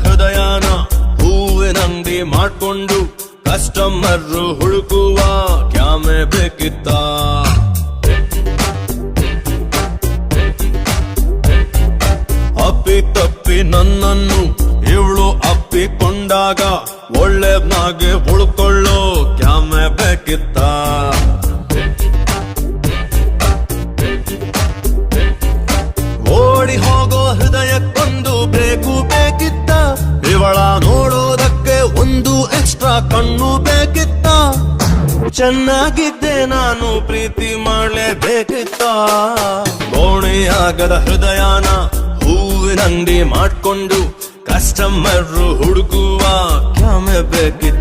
ಹೃದಯನ ಹೂವಿನಂಗಡಿ ಮಾಡ್ಕೊಂಡು ಕಸ್ಟಮರ್ ಹುಡುಕುವ ಕ್ಯಾಮೆ ಬೇಕಿತ್ತ ಅಪ್ಪಿ ತಪ್ಪಿ ನನ್ನನ್ನು ಇವಳು ಅಪ್ಪಿಕೊಂಡಾಗ ಒಳ್ಳೆನಾಗೆ ಉಳ್ಕೊಳ್ಳೋ ಕ್ಯಾಮೆ ಬೇಕಿತ್ತ ಓಡಿ ಹೋಗೋ ಹೃದಯಕ್ಕೊಂದು ಬ್ರೇಕು ಬೇಕಿತ್ತ ಇವಳ ನೋಡೋದಕ್ಕೆ ಒಂದು ಎಕ್ಸ್ಟ್ರಾ ಕಣ್ಣು ಬೇಕಿತ್ತ ಚೆನ್ನಾಗಿದ್ದೆ ನಾನು ಪ್ರೀತಿ ಮಾಡಲೇಬೇಕಿತ್ತ ಗೋಣೆಯಾಗದ ಹೃದಯನ ಹೂವಿನಂಗಡಿ ಮಾಡ್ಕೊಂಡು ಕಸ್ಟಮರ್ ಹುಡುಕುವ ಕ್ಯಾಮೆ ಬೇಕಿತ್ತ